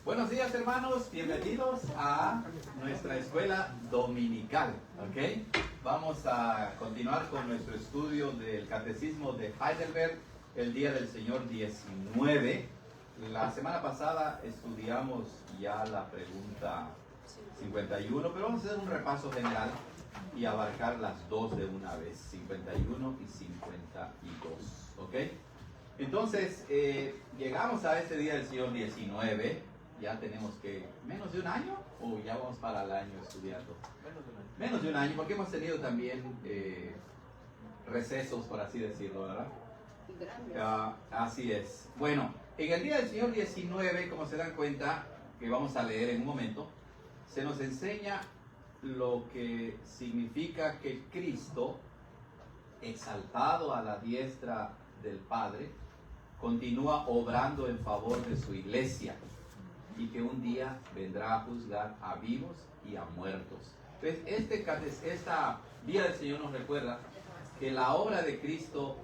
Buenos días, hermanos, bienvenidos a nuestra escuela dominical, ¿ok? Vamos a continuar con nuestro estudio del Catecismo de Heidelberg, el Día del Señor 19. La semana pasada estudiamos ya la pregunta 51, pero vamos a hacer un repaso general y abarcar las dos de una vez, 51 y 52, ¿ok? Entonces, llegamos a este Día del Señor 19. Ya tenemos que menos de un año o ya vamos para el año estudiando. Menos de un año, porque hemos tenido también recesos, por así decirlo, ¿verdad? Así es. Bueno, en el Día del Señor 19, como se dan cuenta, que vamos a leer en un momento, se nos enseña lo que significa que Cristo, exaltado a la diestra del Padre, continúa obrando en favor de su iglesia y que un día vendrá a juzgar a vivos y a muertos. Entonces, esta Día del Señor nos recuerda que la obra de Cristo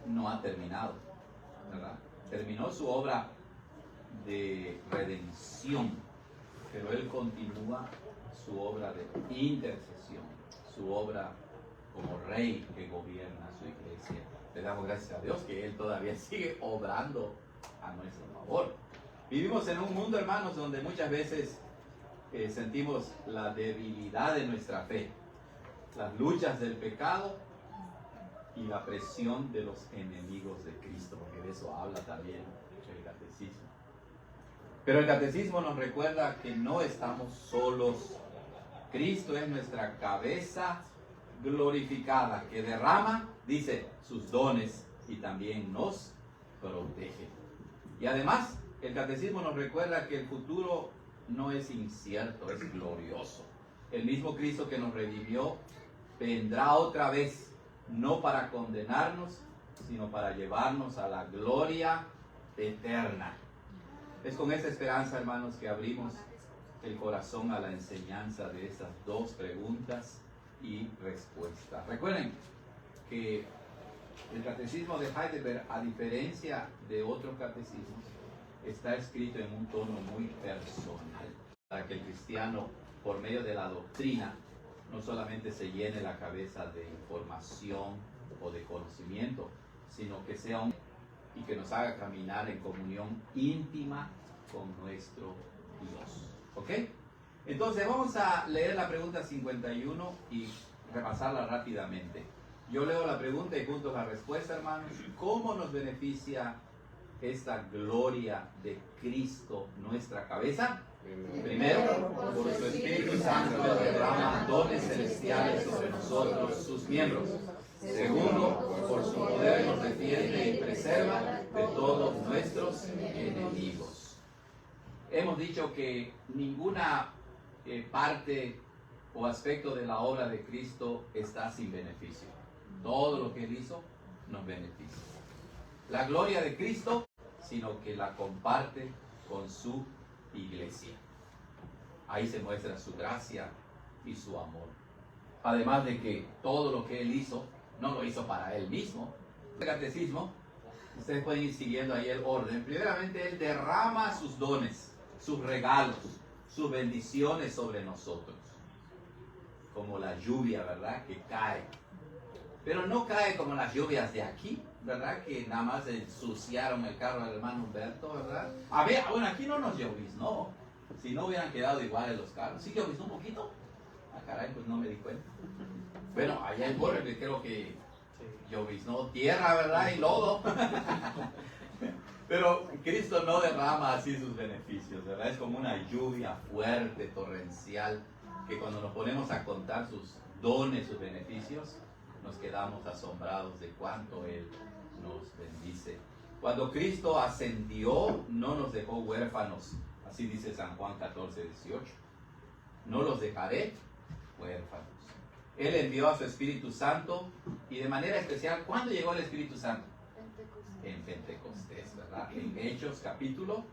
no ha terminado, ¿verdad? Terminó su obra de redención, pero Él continúa su obra de intercesión, su obra como Rey que gobierna su iglesia. Le damos gracias a Dios que Él todavía sigue obrando a nuestro favor. Vivimos en un mundo, hermanos, donde muchas veces sentimos la debilidad de nuestra fe, las luchas del pecado y la presión de los enemigos de Cristo, porque de eso habla también el catecismo. Pero el catecismo nos recuerda que no estamos solos. Cristo es nuestra cabeza glorificada, que derrama, dice, sus dones y también nos protege. Y además, el catecismo nos recuerda que el futuro no es incierto, es glorioso. El mismo Cristo que nos redimió vendrá otra vez, no para condenarnos, sino para llevarnos a la gloria eterna. Es con esa esperanza, hermanos, que abrimos el corazón a la enseñanza de estas dos preguntas y respuestas. Recuerden que el catecismo de Heidelberg, a diferencia de otros catecismos, está escrito en un tono muy personal, para que el cristiano, por medio de la doctrina, no solamente se llene la cabeza de información o de conocimiento, sino que sea y que nos haga caminar en comunión íntima con nuestro Dios. ¿Ok? Entonces vamos a leer la pregunta 51 y repasarla rápidamente. Yo leo la pregunta y junto a la respuesta, hermanos. ¿Cómo nos beneficia esta gloria de Cristo nuestra cabeza? Primero, por su Espíritu Santo derrama dones celestiales sobre nosotros, sus miembros. Segundo, por su poder nos defiende y preserva de todos nuestros enemigos. Hemos dicho que ninguna parte o aspecto de la obra de Cristo está sin beneficio. Todo lo que Él hizo nos beneficia. La gloria de Cristo, sino que la comparte con su iglesia. Ahí se muestra su gracia y su amor. Además de que todo lo que Él hizo, no lo hizo para Él mismo. El catecismo, ustedes pueden ir siguiendo ahí el orden. Primeramente, Él derrama sus dones, sus regalos, sus bendiciones sobre nosotros. Como la lluvia, ¿verdad? Que cae. Pero no cae como las lluvias de aquí, ¿verdad? Que nada más ensuciaron el carro del hermano Humberto, ¿verdad? A ver, bueno, aquí no nos lloviznó. Si no hubieran quedado iguales los carros. ¿Sí lloviznó un poquito? Ah, caray, pues no me di cuenta. Bueno, allá en Borges creo que lloviznó tierra, ¿verdad? Y lodo. Pero Cristo no derrama así sus beneficios, ¿verdad? Es como una lluvia fuerte, torrencial, que cuando nos ponemos a contar sus dones, sus beneficios, nos quedamos asombrados de cuánto Él nos bendice. Cuando Cristo ascendió, no nos dejó huérfanos. Así dice San Juan 14:18. No los dejaré huérfanos. Él envió a su Espíritu Santo y de manera especial, ¿cuándo llegó el Espíritu Santo? En Pentecostés, ¿verdad? En Hechos capítulo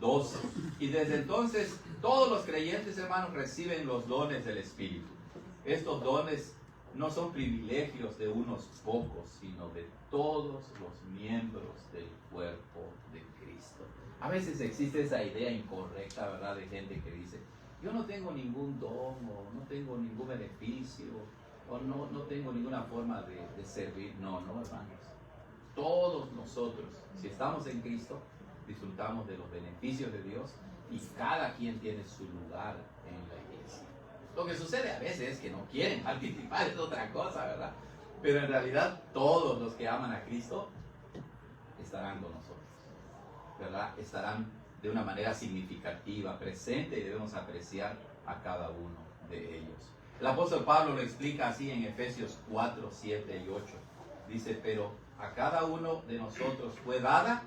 12. Y desde entonces todos los creyentes, hermanos, reciben los dones del Espíritu. Estos dones no son privilegios de unos pocos, sino de todos los miembros del cuerpo de Cristo. A veces existe esa idea incorrecta, ¿verdad? De gente que dice, yo no tengo ningún don, o no tengo ningún beneficio, o no tengo ninguna forma de servir. No, hermanos. Todos nosotros, si estamos en Cristo, disfrutamos de los beneficios de Dios y cada quien tiene su lugar en la iglesia. Lo que sucede a veces es que no quieren participar, es otra cosa, ¿verdad? Pero en realidad todos los que aman a Cristo estarán con nosotros, ¿verdad? Estarán de una manera significativa, presente, y debemos apreciar a cada uno de ellos. El apóstol Pablo lo explica así en Efesios 4, 7 y 8. Dice, pero a cada uno de nosotros fue dada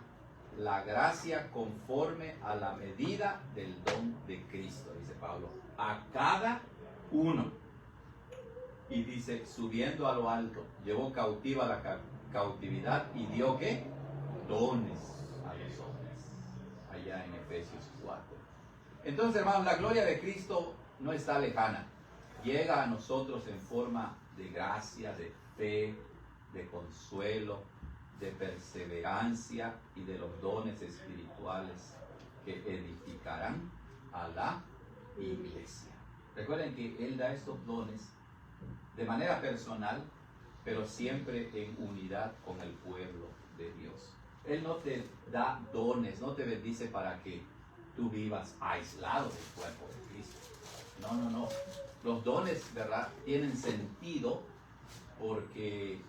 la gracia conforme a la medida del don de Cristo, dice Pablo. A cada uno. Y dice, subiendo a lo alto, llevó cautiva la cautividad y dio, ¿qué? Dones a los hombres. Allá en Efesios 4. Entonces, hermanos, la gloria de Cristo no está lejana. Llega a nosotros en forma de gracia, de fe, de consuelo, de perseverancia y de los dones espirituales que edificarán a la iglesia. Recuerden que Él da estos dones de manera personal, pero siempre en unidad con el pueblo de Dios. Él no te da dones, no te bendice para que tú vivas aislado del cuerpo de Cristo. No. Los dones, ¿verdad?, tienen sentido porque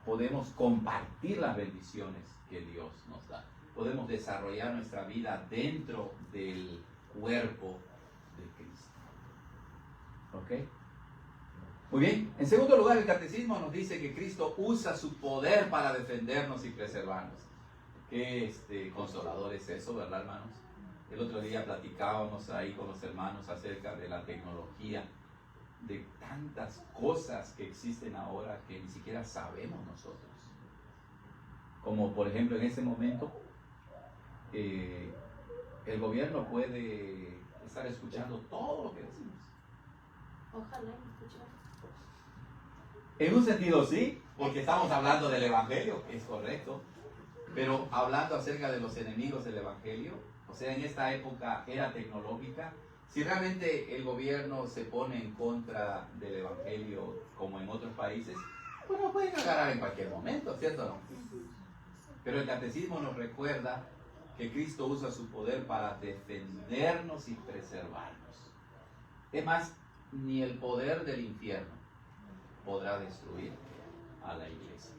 podemos compartir las bendiciones que Dios nos da. Podemos desarrollar nuestra vida dentro del cuerpo de Cristo. ¿Ok? Muy bien. En segundo lugar, el catecismo nos dice que Cristo usa su poder para defendernos y preservarnos. Qué consolador es eso, ¿verdad, hermanos? El otro día platicábamos ahí con los hermanos acerca de la tecnología, de tantas cosas que existen ahora que ni siquiera sabemos nosotros. Como por ejemplo en este momento, el gobierno puede estar escuchando todo lo que decimos. Ojalá escuchar. En un sentido sí, porque estamos hablando del Evangelio, que es correcto, pero hablando acerca de los enemigos del Evangelio, o sea, en esta época era tecnológica, si realmente el gobierno se pone en contra del Evangelio como en otros países, pues lo pueden agarrar en cualquier momento, ¿cierto o no? Pero el catecismo nos recuerda que Cristo usa su poder para defendernos y preservarnos. Es más, ni el poder del infierno podrá destruir a la iglesia.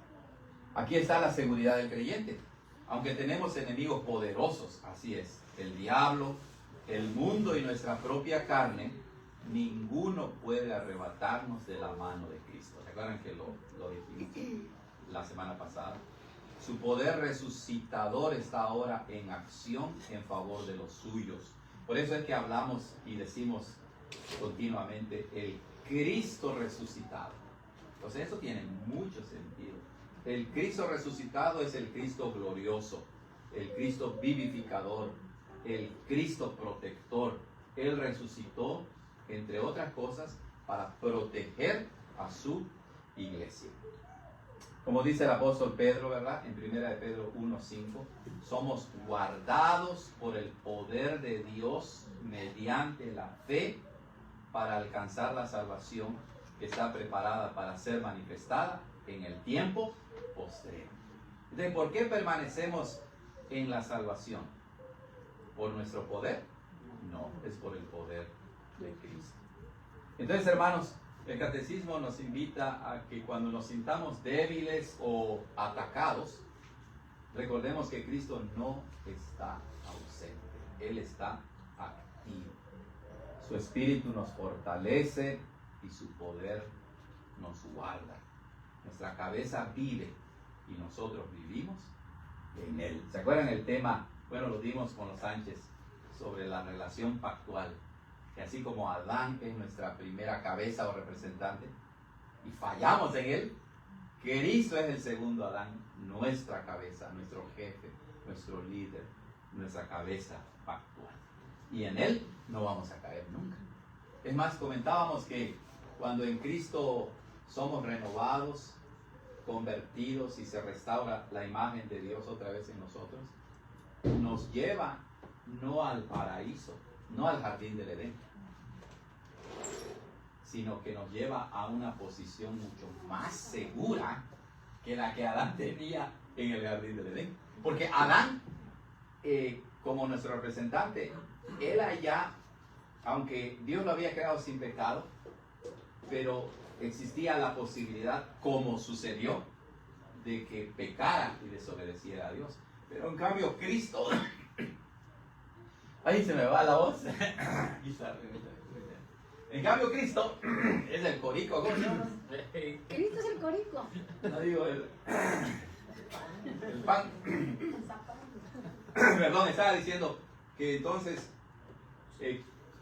Aquí está la seguridad del creyente. Aunque tenemos enemigos poderosos, así es, el diablo, el mundo y nuestra propia carne, ninguno puede arrebatarnos de la mano de Cristo. ¿Recuerdan que lo dijimos la semana pasada? Su poder resucitador está ahora en acción en favor de los suyos. Por eso es que hablamos y decimos continuamente el Cristo resucitado. Entonces eso tiene mucho sentido. El Cristo resucitado es el Cristo glorioso, el Cristo vivificador, el Cristo protector. Él resucitó, entre otras cosas, para proteger a su iglesia. Como dice el apóstol Pedro, ¿verdad? En 1 de Pedro 1:5, somos guardados por el poder de Dios mediante la fe para alcanzar la salvación que está preparada para ser manifestada en el tiempo postrero. ¿De por qué permanecemos en la salvación? ¿Por nuestro poder? No, es por el poder de Cristo. Entonces, hermanos, el catecismo nos invita a que cuando nos sintamos débiles o atacados, recordemos que Cristo no está ausente, Él está activo. Su espíritu nos fortalece y su poder nos guarda. Nuestra cabeza vive y nosotros vivimos en Él. ¿Se acuerdan el tema? Bueno, lo dimos con los Sánchez sobre la relación pactual. Que así como Adán es nuestra primera cabeza o representante y fallamos en él, Cristo es el segundo Adán, nuestra cabeza, nuestro jefe, nuestro líder, nuestra cabeza pactual. Y en él no vamos a caer nunca. Es más, comentábamos que cuando en Cristo somos renovados, convertidos y se restaura la imagen de Dios otra vez en nosotros, nos lleva no al paraíso, no al jardín del Edén, sino que nos lleva a una posición mucho más segura que la que Adán tenía en el jardín del Edén. Porque Adán, como nuestro representante, él allá, aunque Dios lo había creado sin pecado, pero existía la posibilidad, como sucedió, de que pecara y desobedeciera a Dios. Pero en cambio Cristo, ahí se me va la voz. En cambio Cristo es el corico, ¿cómo se llama? Cristo es el corico. No digo el pan. Perdón, estaba diciendo que entonces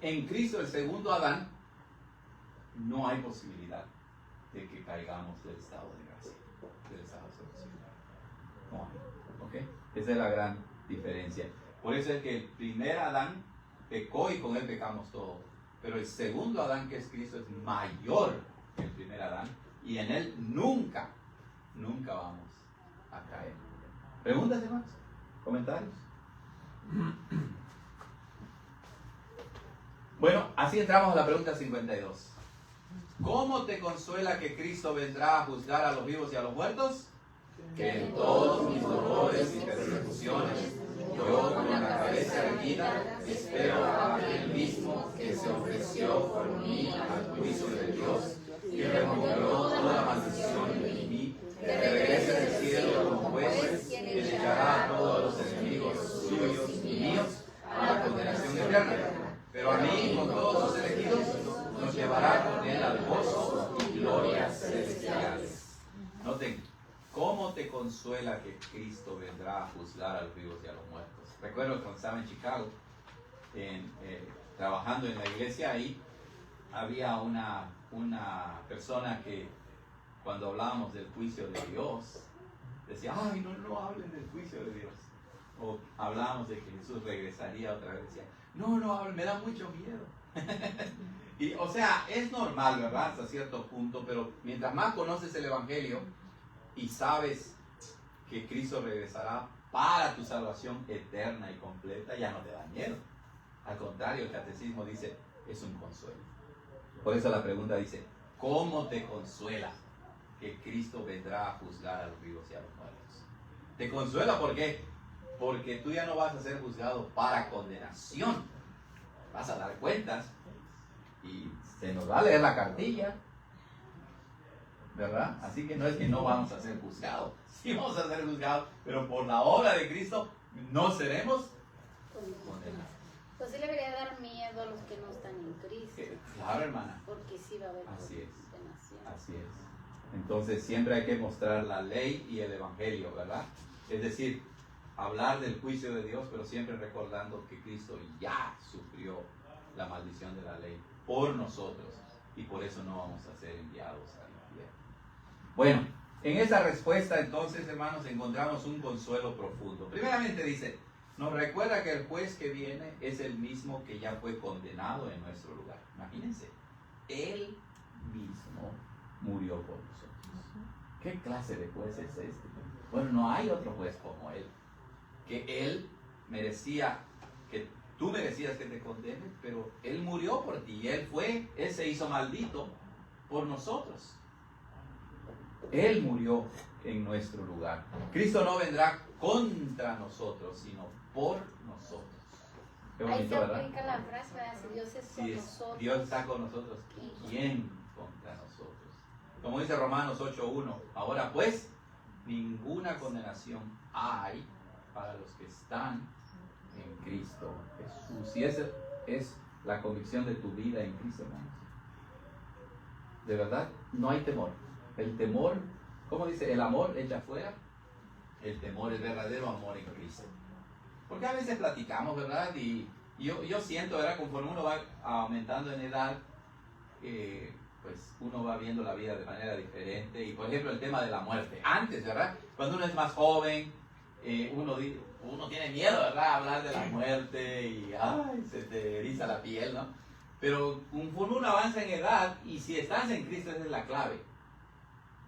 en Cristo, el segundo Adán, no hay posibilidad de que caigamos del estado de gracia, del estado de salvación. No hay. ¿Ok? Esa es la gran diferencia. Por eso es que el primer Adán pecó y con él pecamos todos. Pero el segundo Adán, que es Cristo, es mayor que el primer Adán. Y en él nunca vamos a caer. ¿Preguntas, hermanos? ¿Comentarios? Bueno, así entramos a la pregunta 52. ¿Cómo te consuela que Cristo vendrá a juzgar a los vivos y a los muertos? Que en todos mis dolores y persecuciones, yo con la cabeza erguida espero a aquel mismo que se ofreció por mí al juicio de Dios y removió toda maldición de mí, que regrese del cielo como juez y le echará a todos los enemigos suyos y míos a la condenación eterna. Pero a mí, con todos sus elegidos, nos llevará con él al gozo y glorias celestiales. Noten, ¿cómo te consuela que Cristo vendrá a juzgar a los vivos y a los muertos? Recuerdo cuando estaba en Chicago, trabajando en la iglesia, ahí había una persona que cuando hablábamos del juicio de Dios, decía, ay, no hablen del juicio de Dios. O hablábamos de que Jesús regresaría otra vez, decía, no hablen, me da mucho miedo. Y, o sea, es normal, ¿verdad? Hasta cierto punto, pero mientras más conoces el Evangelio y sabes que Cristo regresará para tu salvación eterna y completa, ya no te da miedo. Al contrario, el catecismo dice, es un consuelo. Por eso la pregunta dice, ¿cómo te consuela que Cristo vendrá a juzgar a los vivos y a los muertos? ¿Te consuela por qué? Porque tú ya no vas a ser juzgado para condenación. Vas a dar cuentas y se nos va a leer la cartilla, ¿verdad? Así que no es que no vamos a ser juzgados. Sí vamos a ser juzgados, pero por la obra de Cristo no seremos condenados. Pues sí le debería dar miedo a los que no están en Cristo. Claro, hermana. Porque sí va a haber Así es. condenación. Así es. Entonces siempre hay que mostrar la ley y el evangelio, ¿verdad? Es decir, hablar del juicio de Dios, pero siempre recordando que Cristo ya sufrió la maldición de la ley por nosotros y por eso no vamos a ser enviados al infierno. Bueno, en esa respuesta entonces, hermanos, encontramos un consuelo profundo. Primeramente dice, nos recuerda que el juez que viene es el mismo que ya fue condenado en nuestro lugar. Imagínense, él mismo murió por nosotros. ¿Qué clase de juez es este? Bueno, no hay otro juez como él. Que él merecía, que tú merecías que te condenen, pero él murió por ti. Él se hizo maldito por nosotros. Él murió en nuestro lugar. Cristo no vendrá contra nosotros, sino por nosotros. Qué bonito, ahí se ¿verdad? aplica la frase, ¿verdad? Si Dios es con nosotros. Dios está con nosotros. ¿Quién contra nosotros? Como dice Romanos 8:1, ahora pues, ninguna condenación hay para los que están en Cristo Jesús. Y esa es la convicción de tu vida en Cristo, hermanos. De verdad, no hay temor. El temor, ¿cómo dice? El amor echa fuera. El temor, el verdadero amor en Cristo. Porque a veces platicamos, ¿verdad? Y yo siento, ¿verdad? Conforme uno va aumentando en edad, pues uno va viendo la vida de manera diferente. Y por ejemplo, el tema de la muerte. Antes, ¿verdad? Cuando uno es más joven, uno tiene miedo, ¿verdad? Hablar de la muerte y ay, se te eriza la piel, ¿no? Pero conforme uno avanza en edad, y si estás en Cristo, esa es la clave.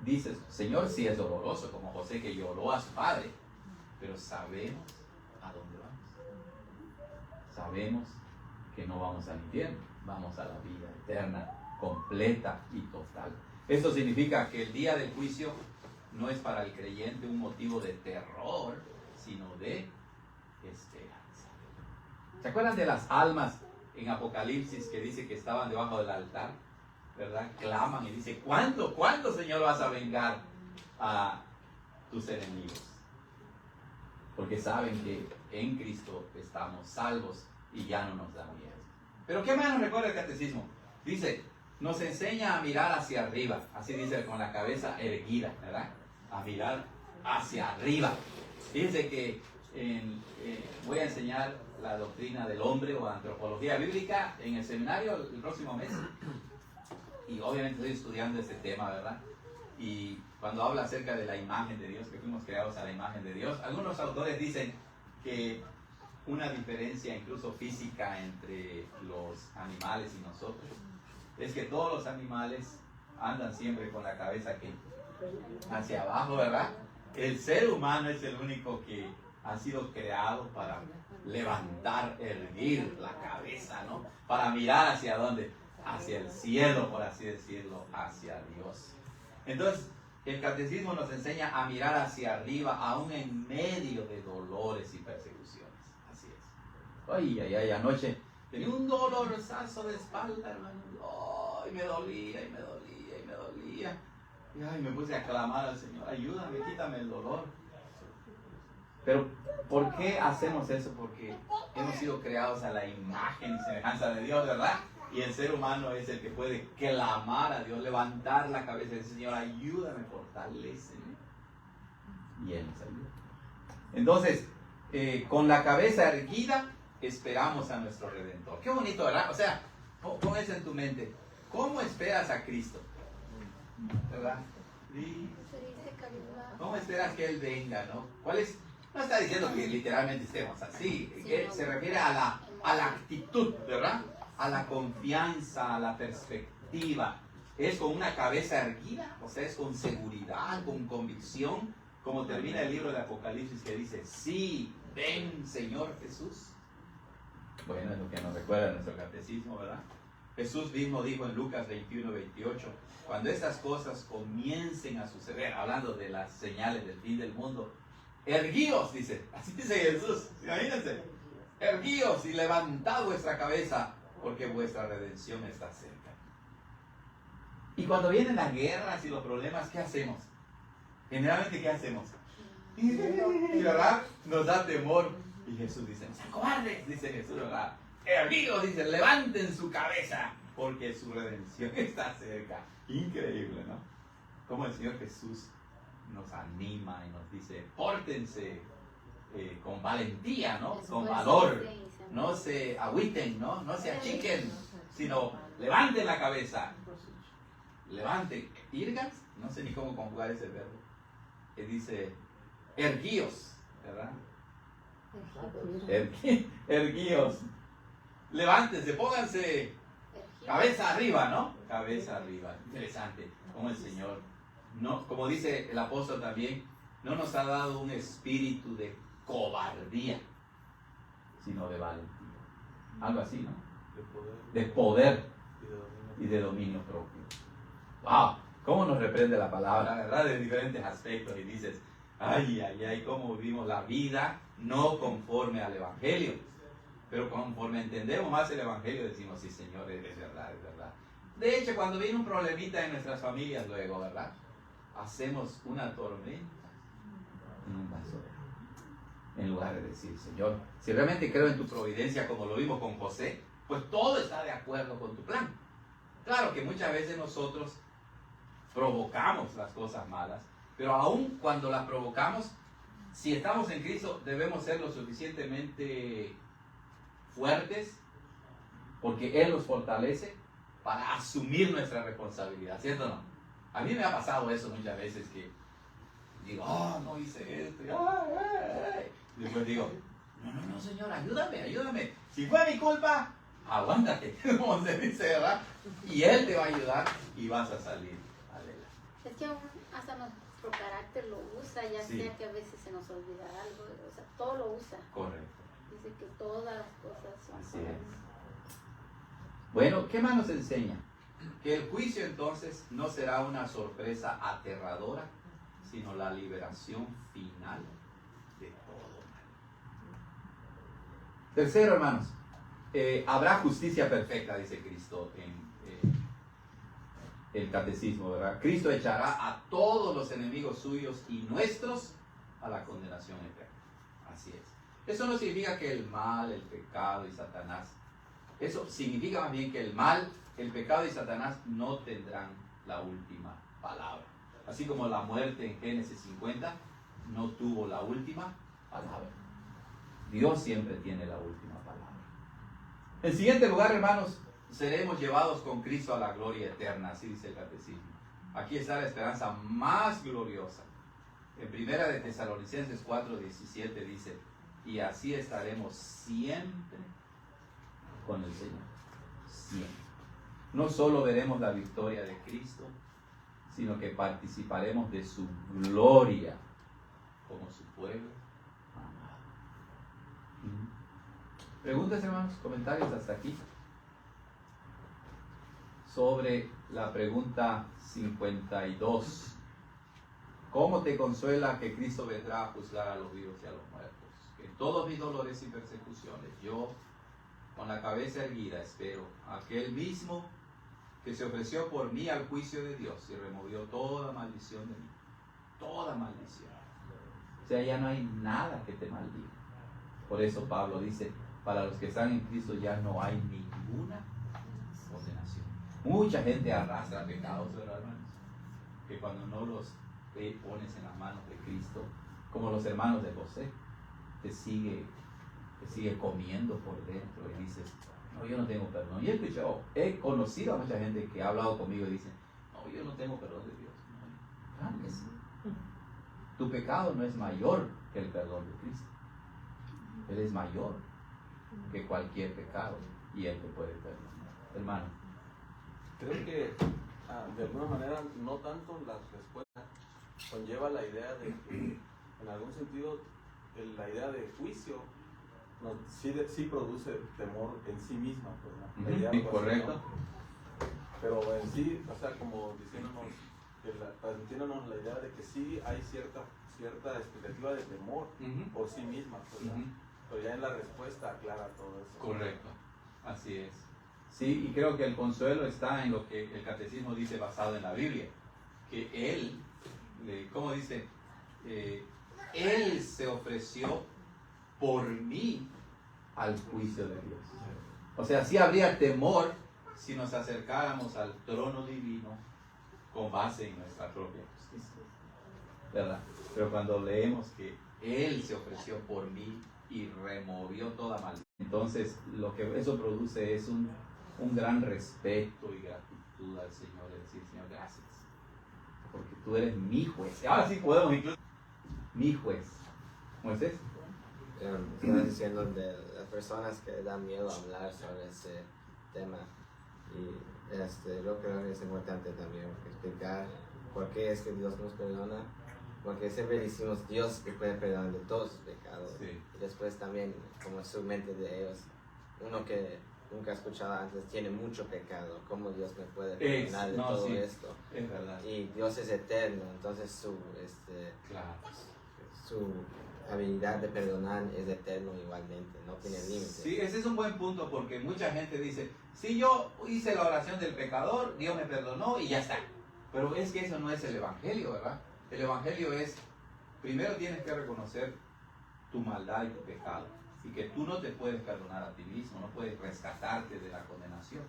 Dices, Señor, sí es doloroso, como José que lloró a su padre, pero sabemos a dónde va. sabemos que no vamos al infierno, vamos a la vida eterna, completa y total. Esto significa que el día del juicio no es para el creyente un motivo de terror, sino de esperanza. ¿Se acuerdan de las almas en Apocalipsis que dice que estaban debajo del altar? ¿Verdad? Claman y dice, ¿cuándo, Señor, vas a vengar a tus enemigos? Porque saben que en Cristo estamos salvos y ya no nos da miedo. Pero ¿qué más nos recuerda el catecismo? Dice, nos enseña a mirar hacia arriba, así dice, con la cabeza erguida, ¿verdad? A mirar hacia arriba. Fíjense que voy a enseñar la doctrina del hombre o antropología bíblica en el seminario el próximo mes. Y obviamente estoy estudiando este tema, ¿verdad? Y cuando habla acerca de la imagen de Dios, que fuimos creados a la imagen de Dios, algunos autores dicen que una diferencia incluso física entre los animales y nosotros es que todos los animales andan siempre con la cabeza hacia abajo, ¿verdad? El ser humano es el único que ha sido creado para levantar, erguir la cabeza, ¿no? Para mirar hacia dónde, hacia el cielo, por así decirlo, hacia Dios. Entonces, el catecismo nos enseña a mirar hacia arriba, aún en medio de dolores y persecuciones. Así es. Ay, anoche tenía un dolorosazo de espalda, hermano. Ay, me dolía. Y ay, me puse a clamar al Señor, ayúdame, quítame el dolor. Pero, ¿por qué hacemos eso? Porque hemos sido creados a la imagen y semejanza de Dios, ¿verdad? Y el ser humano es el que puede clamar a Dios, levantar la cabeza y decir, Señor, ayúdame, fortaléceme. Y Él nos ayuda. Entonces, con la cabeza erguida, esperamos a nuestro Redentor. Qué bonito, ¿verdad? O sea, pon eso en tu mente. ¿Cómo esperas a Cristo? ¿Verdad? Sí. ¿Cómo esperas que Él venga, no? No está diciendo que literalmente estemos así. Se refiere a la actitud, ¿verdad? A la confianza, a la perspectiva. Es con una cabeza erguida, o sea, es con seguridad, con convicción, como termina el libro de Apocalipsis que dice, sí, ven Señor Jesús. Bueno, es lo que nos recuerda nuestro catecismo, ¿verdad? Jesús mismo dijo en Lucas 21-28, cuando estas cosas comiencen a suceder, hablando de las señales del fin del mundo, erguíos, dice, así dice Jesús, imagínense, erguíos y levantad vuestra cabeza, porque vuestra redención está cerca. Y cuando vienen las guerras y los problemas, ¿qué hacemos? Generalmente, ¿qué hacemos? Y ¿verdad? Nos da temor. Y Jesús dice, no sean cobardes, dice Jesús, ¿verdad? Erguidos, dice, levanten su cabeza, porque su redención está cerca. Increíble, ¿no? Como el Señor Jesús nos anima y nos dice, pórtense con valentía, ¿no? Con valor. No se agüiten, ¿no? No se achiquen, sino levanten la cabeza. Levanten. Irgas, no sé ni cómo conjugar ese verbo. Que dice, erguíos, ¿verdad? Erguíos. Levántense, pónganse cabeza arriba, ¿no? Cabeza arriba. Interesante. Como el Señor, no, como dice el apóstol también, no nos ha dado un espíritu de cobardía, sino de valentía. Algo así, ¿no? De poder y de dominio propio. ¡Wow! ¿Cómo nos reprende la palabra, verdad? De diferentes aspectos. Y dices, ay, cómo vivimos la vida no conforme al Evangelio. Pero conforme entendemos más el Evangelio, decimos, sí, Señor, es verdad, es verdad. De hecho, cuando viene un problemita en nuestras familias luego, ¿verdad? Hacemos una tormenta en un vaso de agua. En lugar de decir, Señor, si realmente creo en tu providencia, como lo vimos con José, pues todo está de acuerdo con tu plan. Claro que muchas veces nosotros provocamos las cosas malas, pero aún cuando las provocamos, si estamos en Cristo, debemos ser lo suficientemente fuertes, porque Él nos fortalece para asumir nuestra responsabilidad, ¿cierto o no? A mí me ha pasado eso muchas veces, que digo, no hice esto, y después digo, no, Señor, ayúdame, si fue mi culpa, aguántate, como se dice, ¿verdad? Y Él te va a ayudar y vas a salir adelante. Es que aún hasta nuestro carácter lo usa, ya Sí. sea que a veces se nos olvida algo, o sea, todo lo usa. Correcto. dice que todas las cosas son Así buenas. Bueno, ¿qué más nos enseña? Que el juicio entonces no será una sorpresa aterradora, sino la liberación final de todo mal. Tercero, hermanos, habrá justicia perfecta, dice Cristo en el catecismo, ¿verdad? Cristo echará a todos los enemigos suyos y nuestros a la condenación eterna. Así es. Eso no significa que el mal, el pecado y Satanás, eso significa más bien que el mal, el pecado y Satanás no tendrán la última palabra. Así como la muerte en Génesis 50 no tuvo la última palabra. Dios siempre tiene la última palabra. En siguiente lugar, hermanos, seremos llevados con Cristo a la gloria eterna, así dice el catecismo. Aquí está la esperanza más gloriosa. En primera de Tesalonicenses 4:17 dice, y así estaremos siempre con el Señor. Siempre. No solo veremos la victoria de Cristo, sino que participaremos de su gloria como su pueblo amado. Preguntas, hermanos, comentarios hasta aquí. Sobre la pregunta 52. ¿Cómo te consuela que Cristo vendrá a juzgar a los vivos y a los muertos? En todos mis dolores y persecuciones, yo, con la cabeza erguida, espero a aquel mismo que se ofreció por mí al juicio de Dios y removió toda maldición de mí. Toda maldición. O sea, ya no hay nada que te maldiga. Por eso Pablo dice, para los que están en Cristo ya no hay ninguna condenación. Mucha gente arrastra pecados, ¿verdad, hermanos? Que cuando no los pones en las manos de Cristo, como los hermanos de José, te sigue comiendo por dentro y dices, no, yo no tengo perdón. Y he conocido a mucha gente que ha hablado conmigo y dice, no, yo no tengo perdón de Dios. No, claro que sí. Tu pecado no es mayor que el perdón de Cristo. Él es mayor que cualquier pecado y Él te puede perdonar. Hermano. Creo que de alguna manera no tanto la respuesta conlleva la idea de que en algún sentido la idea de juicio sí produce temor en sí misma, pues, ¿no? La idea, pues, correcto. ¿no? Pero en sí, o sea, como transmitiéndonos la idea de que sí hay cierta expectativa de temor por sí misma, pues, ¿no? Pero ya en la respuesta aclara todo eso. Correcto, así es. Sí, y creo que el consuelo está en lo que el catecismo dice basado en la Biblia, que Él, ¿cómo dice? Él se ofreció por mí al juicio de Dios. O sea, sí habría temor si nos acercáramos al trono divino con base en nuestra propia justicia, ¿verdad? Pero cuando leemos que Él se ofreció por mí y removió toda maldad, entonces lo que eso produce es un gran respeto y gratitud al Señor, es decir, Señor, gracias, porque tú eres mi juez. Ahora sí podemos incluir mi juez. Moisés. Estás diciendo de las personas que dan miedo a hablar sobre ese tema, y yo creo que es importante también explicar por qué es que Dios nos perdona, porque siempre decimos Dios que puede perdonar de todos sus pecados, Sí. y después también como su mente de ellos, uno que nunca ha escuchado antes tiene mucho pecado, ¿cómo Dios me puede perdonar de todo sí, esto? Es verdad. Y Dios es eterno, entonces Claro. su habilidad de perdonar es eterno igualmente, no tiene límites. Sí, ese es un buen punto, porque mucha gente dice, si yo hice la oración del pecador, Dios me perdonó y ya está. Pero es que eso no es el Evangelio, ¿verdad? El Evangelio es, primero tienes que reconocer tu maldad y tu pecado, y que tú no te puedes perdonar a ti mismo, no puedes rescatarte de la condenación.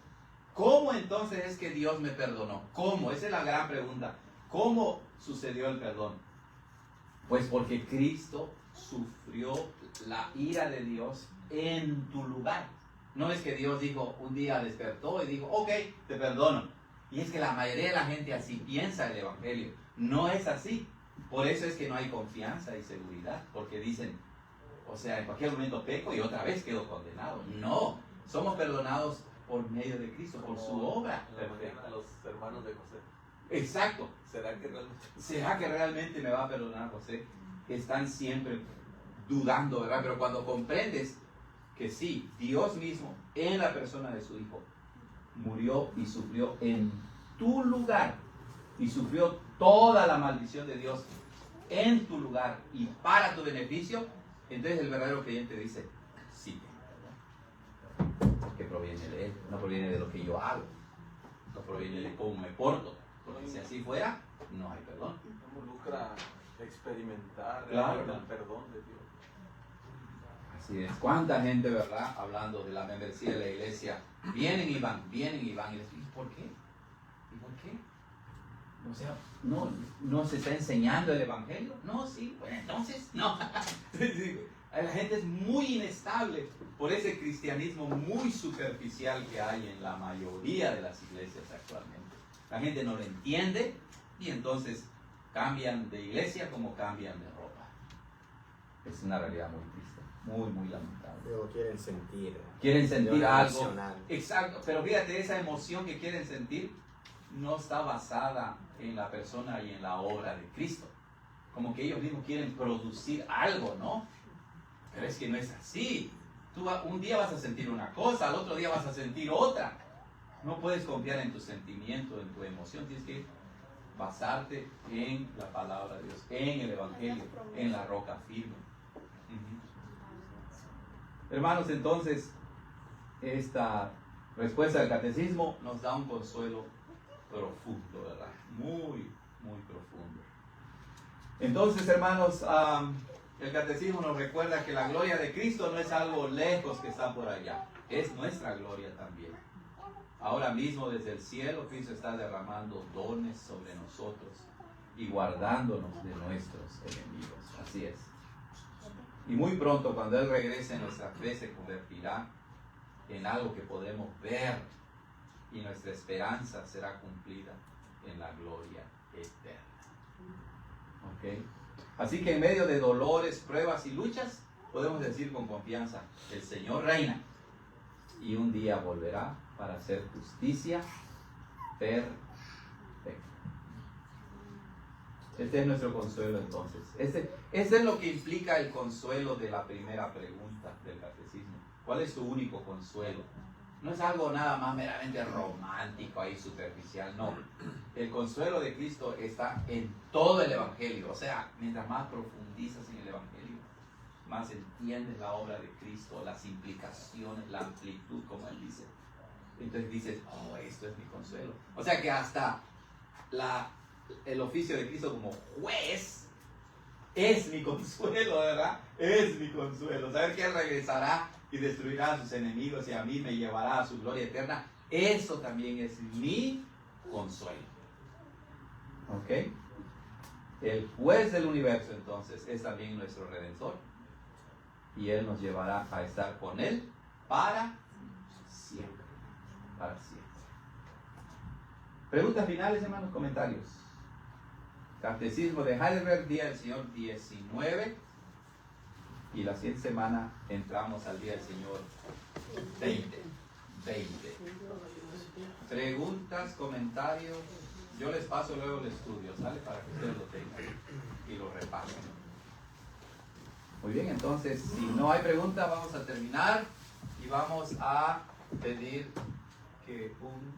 ¿Cómo entonces es que Dios me perdonó? ¿Cómo? Esa es la gran pregunta. ¿Cómo sucedió el perdón? Pues porque Cristo sufrió la ira de Dios en tu lugar. No es que Dios dijo, un día despertó y dijo, ok, te perdono. Y es que la mayoría de la gente así piensa el Evangelio. No es así. Por eso es que no hay confianza y seguridad, porque dicen, o sea, en cualquier momento peco y otra vez quedo condenado. No, somos perdonados por medio de Cristo, por su obra perfecta. Los hermanos de José. Exacto. ¿Será que realmente me va a perdonar José? Están siempre dudando, ¿verdad? Pero cuando comprendes que sí, Dios mismo, en la persona de su Hijo, murió y sufrió en tu lugar y sufrió toda la maldición de Dios en tu lugar y para tu beneficio, entonces el verdadero creyente dice, sí, porque proviene de Él, no proviene de lo que yo hago, no proviene de cómo me porto, porque si así fuera, no hay perdón. Involucra experimentar Claro. el perdón de Dios. Así es. ¿Cuánta gente, verdad, hablando de la membresía de la iglesia, vienen y van, y les dicen, ¿por qué? ¿Y por qué? O sea, ¿no se está enseñando el evangelio? No, sí, bueno, entonces, no. La gente es muy inestable por ese cristianismo muy superficial que hay en la mayoría de las iglesias actualmente. La gente no lo entiende y entonces cambian de iglesia como cambian de ropa. Es una realidad muy triste, muy lamentable. Pero quieren sentir. Quieren sentir algo. Emocional. Exacto, pero fíjate, esa emoción que quieren sentir no está basada en la persona y en la obra de Cristo. Como que ellos mismos quieren producir algo, ¿no? Pero es que no es así. Tú un día vas a sentir una cosa, al otro día vas a sentir otra. No puedes confiar en tu sentimiento, en tu emoción. Tienes que basarte en la palabra de Dios, en el Evangelio, en la roca firme. Hermanos, entonces, esta respuesta del catecismo nos da un consuelo profundo, ¿verdad? Muy profundo. Entonces, hermanos, el catecismo nos recuerda que la gloria de Cristo no es algo lejos que está por allá, es nuestra gloria también. Ahora mismo desde el cielo Cristo está derramando dones sobre nosotros y guardándonos de nuestros enemigos. Así es. Y muy pronto, cuando Él regrese, nuestra fe se convertirá en algo que podremos ver y nuestra esperanza será cumplida en la gloria eterna. ¿Ok? Así que en medio de dolores, pruebas y luchas, podemos decir con confianza, el Señor reina y un día volverá para hacer justicia perfecta. Este es nuestro consuelo entonces. Ese es lo que implica el consuelo de la primera pregunta del catecismo. ¿Cuál es tu único consuelo? No es algo nada más meramente romántico ahí superficial, no. El consuelo de Cristo está en todo el Evangelio. O sea, mientras más profundizas en el Evangelio, más entiendes la obra de Cristo, las implicaciones, la amplitud, como Él dice. Entonces dices, oh, esto es mi consuelo. O sea que hasta el oficio de Cristo como juez es mi consuelo, ¿verdad? Es mi consuelo. Saber que Él regresará y destruirá a sus enemigos y a mí me llevará a su gloria eterna, eso también es mi consuelo. ¿Ok? El juez del universo entonces es también nuestro Redentor y Él nos llevará a estar con Él para siempre. Para siempre. Preguntas finales, hermanos, comentarios. Catecismo de Heidelberg, Día del Señor 19. Y la siguiente semana entramos al Día del Señor 20. Preguntas, comentarios. Yo les paso luego el estudio, ¿sale? Para que ustedes lo tengan y lo repasen. Muy bien, entonces, si no hay pregunta, vamos a terminar y vamos a pedir que un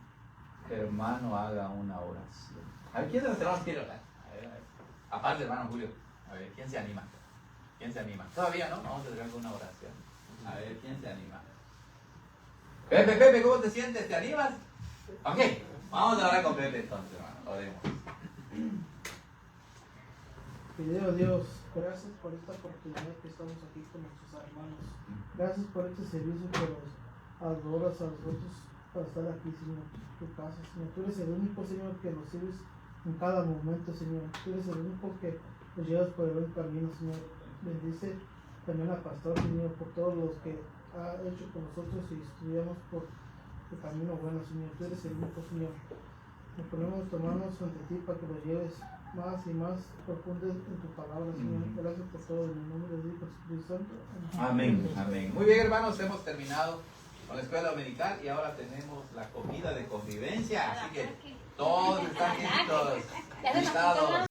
hermano haga una oración. A ver, ¿quién de los hermanos quiere orar? A ver. Aparte, hermano Julio. A ver, ¿quién se anima? ¿Quién se anima? Todavía no, vamos a terminar con una oración. A ver, ¿quién se anima? Pepe, ¿cómo te sientes? ¿Te animas? Ok, vamos a orar con Pepe entonces, hermano. Oremos. Querido Dios, gracias por esta oportunidad que estamos aquí con nuestros hermanos. Gracias por este servicio que los adoras a nosotros para estar aquí, Señor, en tu casa, Señor. Tú eres el único, Señor, que nos sirves en cada momento, Señor. Tú eres el único que nos llevas por el buen camino, Señor. Bendice también al pastor, Señor, por todos los que ha hecho con nosotros y estudiamos por el camino bueno, Señor. Tú eres el único, Señor. Nos ponemos nuestras manos ante ti para que lo lleves más y más profundo en tu palabra, Señor. Gracias por todo, en el nombre de Dios, Espíritu Santo. Amén, amén. Muy bien, hermanos, hemos terminado con la escuela dominical y ahora tenemos la comida de convivencia, así que todos están invitados.